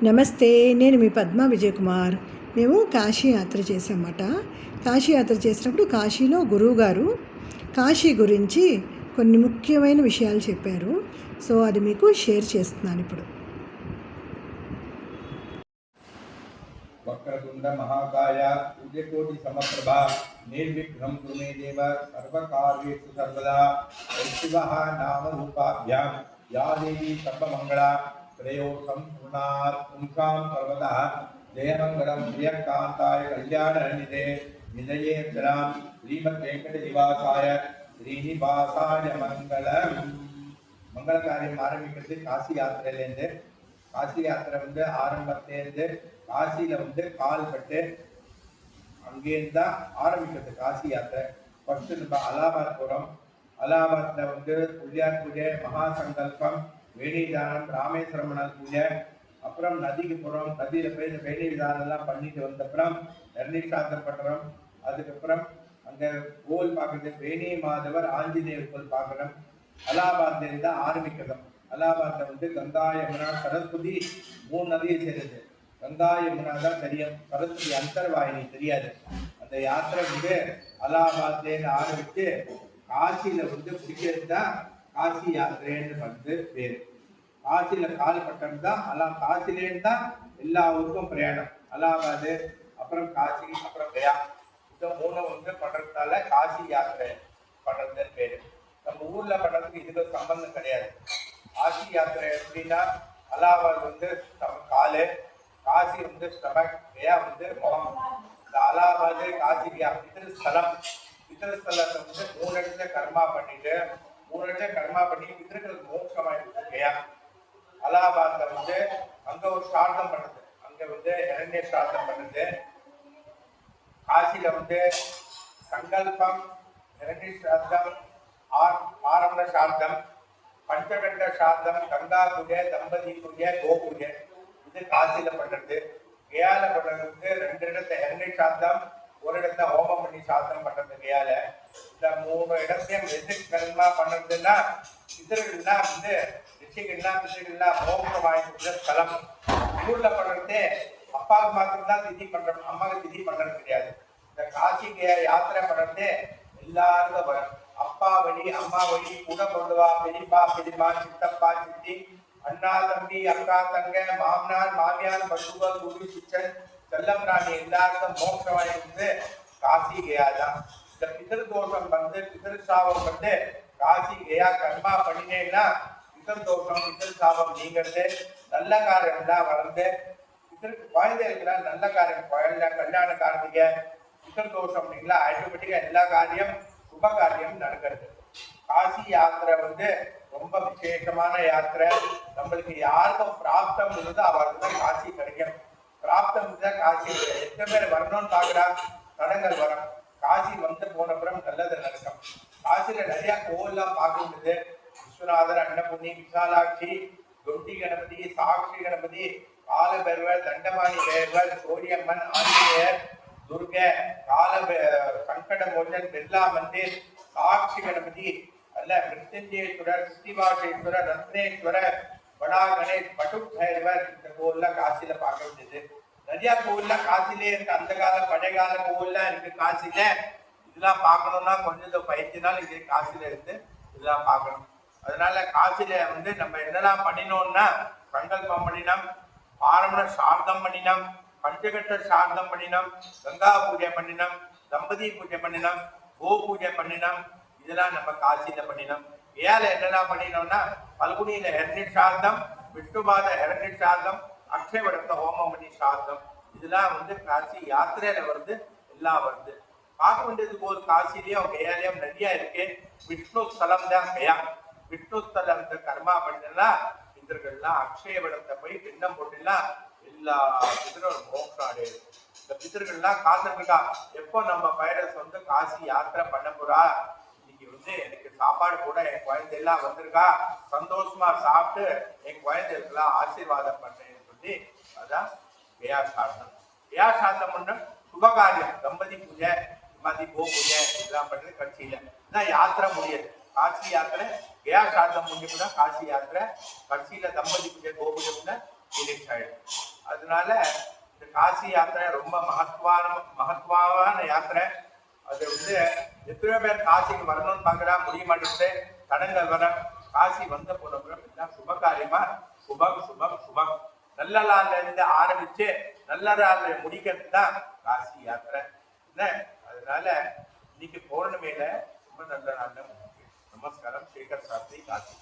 నమస్తే, నేను మీ పద్మ విజయ్ కుమార్. మేము కాశీ యాత్ర చేసామన్నమాట. కాశీ యాత్ర చేసినప్పుడు కాశీలో గురువుగారు కాశీ గురించి కొన్ని ముఖ్యమైన విషయాలు చెప్పారు. సో అది మీకు షేర్ చేస్తున్నాను ఇప్పుడు. వక్రతుండ మహాకాయ సూర్యకోటి సమప్రభా నిర్విఘ్నం కురు మే దేవ సర్వకార్యేషు సర్వదా శివః నామరూపాభ్యాం యా దేవీ సర్వమంగళా त्रयो संपूर्णात् पुंसां सर्वदा जयमंगलम प्रियकांताय कल्याणनिधे निधयेन्द्रां श्रीमद्वेंकटनिवासाय श्रीनिवासाय मंगलम. मंगल कार्य ஆரம்பிக்கிறது காசி யாத்திரையிலேருந்து. காசி யாத்திரை ஆரம்பத்திலேருந்து காசியில் கால்பட்டு அங்கேருந்து தான் ஆரம்பிக்கிறது காசி யாத்திரை. ஃபர்ஸ்ட் நம்ம அலாபாத் போகிறோம். அலாபாத்தில் புள்ளியார் பூஜை, மகா சங்கல்பம், வேணி விதானம், ராமேஸ்வரமணல் பூஜை, அப்புறம் நதிக்கு போகிறோம். நதியில் போய் இந்த வேணி விதானம்லாம் பண்ணிட்டு வந்தப்புறம் நெர்னிஷாத்தம் பண்ணுறோம். அதுக்கப்புறம் அங்கே கோவில் பார்க்குறது, வேணி மாதவர் ஆஞ்சநேயர் கோவில் பார்க்குறோம். அலாபாத்லேருந்து தான் ஆரம்பிக்கிறோம். அலாபாத்தில் கங்கா, யமுனா, சரஸ்வதி 3 நதியை சேருது. கங்கா யமுனா தான் தெரியும், சரஸ்வதி அந்தர்வாயினி தெரியாது. அந்த யாத்திரை அலாபாத்லேருந்து ஆரம்பித்து காசியில் பிடிக்கிறது தான் காசி யாத்திரைன்னு பேர். காசியில் கால் பட்டம் தான் காசிலேருந்து தான் எல்லா ஊருக்கும் பிரயாணம். அலாபாது, அப்புறம் காசி, அப்புறம் கயா, இந்த 3 பண்ணுறதுனால காசி யாத்திரை பண்ணுறதுன்னு பேர். நம்ம ஊரில் பண்ணுறதுக்கு இதுக்கு சம்பந்தம் கிடையாது. காசி யாத்திரை எப்படின்னா அலாபாத் காலு, காசி ஸ்டமக், கயா முகம். இந்த அலாபாது காசி பித்திருஸ்தலம். பித்திருஸ்தலத்தை 3 இடத்துல கர்மா பண்ணிட்டு 3 இடத்துல கர்மா பண்ணி பித்திருக்களுக்கு மோட்சமாயிருக்கு கயா. அலாபாத்ல அங்க ஒரு ஸ்ரார்த்தம் பண்ணுது, அங்க இரண்ய ஸ்ரார்த்தம் பண்ணுது. காசியில சங்கல்பம், இரண்ய ஸ்ரார்த்தம், ஆரம்ப ஸ்ரார்த்தம், பஞ்சகண்ட ஸ்ரார்த்தம், கங்கா பூஜை, தம்பதி பூஜை, கோ பூஜை, இது காசியில பண்றது. கயால பண்றது 2 இடத்துல இரண்ய ஸ்ரார்த்தம், ஒரு இடத்துல ஹோமம் பண்ணி சாத்தம் பண்றது கயால. இந்த 3 இடத்தையும் எது கர்மா பண்ணுறதுன்னா பிதர்கள்லாம் ரிஷிகள்லாம் மோட்சம் வாங்கி ஸ்தலம். ஊர்ல பண்றதே அப்பாவுக்கு மாத்திரம்தான் திதி பண்றோம், அம்மாவுக்கு திதி பண்றது கிடையாது. இந்த காசி யாத்திரை பண்றதே எல்லாருக்கும் வரும். அப்பா வழி, அம்மா வழி, கூட கொண்டுவா, பெரியப்பா பெரியம்மா, சித்தப்பா சித்தி, அண்ணா தம்பி, அக்கா தங்க, மாமனார் மாமியார், பசுவ குரு சிச்சன், செல்லம் ராணி எல்லாருக்கும் மோட்சம் வாங்கி காசி கயா தான். இந்த பிதர் தோஷம் பிதர் சாபம் காசி கயா கர்மா பண்ணினேன்னா பிதர் தோஷம், பிதர் சாபம் நீங்கிறது. நல்ல காரியம் தான் வளர்ந்து பிதருக்கு குழந்தை இருக்கிறார், நல்ல காரியம் குழந்தை, கல்யாண கார்த்திகை, பிதர் தோஷம் அப்படிங்களா ஆட்டோமேட்டிக்கா எல்லா காரியம் சுப காரியம் நடக்கிறது. காசி யாத்திரை ரொம்ப விசேஷமான யாத்திரை. நம்மளுக்கு யாருக்கும் பிராப்தம் இருந்தோ அவருக்கு தான் காசி கிடைக்கும். பிராப்தம் இருந்தால் காசி எத்தனை பேர் வரணும்னு பார்க்குறா, தடங்கள் வரும். காசி போனப்புறம் நல்லது நடக்கும். காசியில நிறைய கோவில்லாம் பார்க்க முடியுது. விஸ்வநாதர், அன்னபூர்ணி, விசாலாட்சி, தொட்டி கணபதி, சாட்சி கணபதி, காலபைரவர், தண்டபாணி பைரவர், சோரியம்மன், ஆஞ்சநேயர், துர்கை, சங்கட மோச்சன், பிர்லா மந்திர், சாட்சி கணபதி, அல்ல மிருத்யுஞ்சேஸ்வரர், சித்திவாசேஸ்வரர், ரத்னேஸ்வரர், படா கணேஷ், பட்டு பைரவர், இந்த கோவில்லாம் காசியில பார்க்க முடியுது. நிறைய கோவில்லாம் காசிலே இருக்கு. அந்த கால பழைய கால கோவில்லாம் இருக்கு காசியில. இதெல்லாம் பார்க்கணும்னா கொஞ்சம் 15 நாள் இங்கே காசியில இருந்து இதெல்லாம் பார்க்கணும். அதனால காசியில நம்ம என்னெல்லாம் பண்ணினோம்னா சங்கல்பம் பண்ணினோம், ஆரம்பண சார்த்தம் பண்ணினோம், பஞ்சகட்ட சார்த்தம் பண்ணினோம், கங்கா பூஜை பண்ணினோம், தம்பதி பூஜை பண்ணினோம், கோ பூஜை பண்ணினோம். இதெல்லாம் நம்ம காசியில பண்ணினோம். ஏழை என்னெல்லாம் பண்ணினோம்னா பல்குனியில இரண்ய சார்த்தம், விஷ்ணுபாத இரண்ய சார்த்தம், அக்ஷயவடத்தை ஹோமம் பண்ணி சார்த்தம். இதெல்லாம் காசி யாத்திரையில எல்லாம் வருது. பார்க்க வேண்டியதுக்கு ஒரு காசிலையும் கயாலையும் நிறைய இருக்கு. விஷ்ணு ஸ்தலம் தான் கயா. விஷ்ணு ஸ்தலம் கர்மா பண்ணா பிதர்கள்லாம் அக்ஷயவடத்தை போய் பின்னம் போட்டுலாம் எல்லா பிதரும் மோட்சம் அடையுது. இந்த பிதர்கள்லாம் காத்திருக்கா எப்போ நம்ம பைரஸ் காசி யாத்திரை பண்ண போறா, இன்னைக்கு எனக்கு சாப்பாடு கூட என் குழந்தையெல்லாம் வந்திருக்கா, சந்தோஷமா சாப்பிட்டு என் குழந்தைகளுக்கெல்லாம் ஆசீர்வாதம் பண்ணேன்னு சொல்லி அதான் கயா சாத்தம். கயா சாத்தம் பண்ண சுபகாரியம், தம்பதி பூஜை, மதி கோ பூஜை இதெல்லாம் பண்றது கட்சியில தான் யாத்திரை முடியாது. காசி யாத்திரை கயா சாத்தம் முடிஞ்சு கூட காசி யாத்திரை கட்சியில தம்பதி பூஜை, கோ பூஜை கூட ஃபினிஷ் ஆயிடும். அதனால இந்த காசி யாத்திரை ரொம்ப மகத்துவமான யாத்திரை. அது வந்து எத்தனையோ பேர் காசிக்கு வரணும்னு பார்க்கறா, முடிய மாட்டேங்குது, தடங்கள் வர. காசி வந்த போனப்புறம் எல்லாம் சுப காரியமா சுபம் சுபம் சுபம். நல்ல நாள்ல இருந்து ஆரம்பிச்சு நல்ல நாள்ல முடிக்கிறது தான் காசி யாத்திரை. என்ன அதனால இன்னைக்கு பௌர்ணமியில ரொம்ப நல்ல நாள்ல முடிச்சு. நமஸ்காரம். சேகர் சாஸ்திரி, காசி.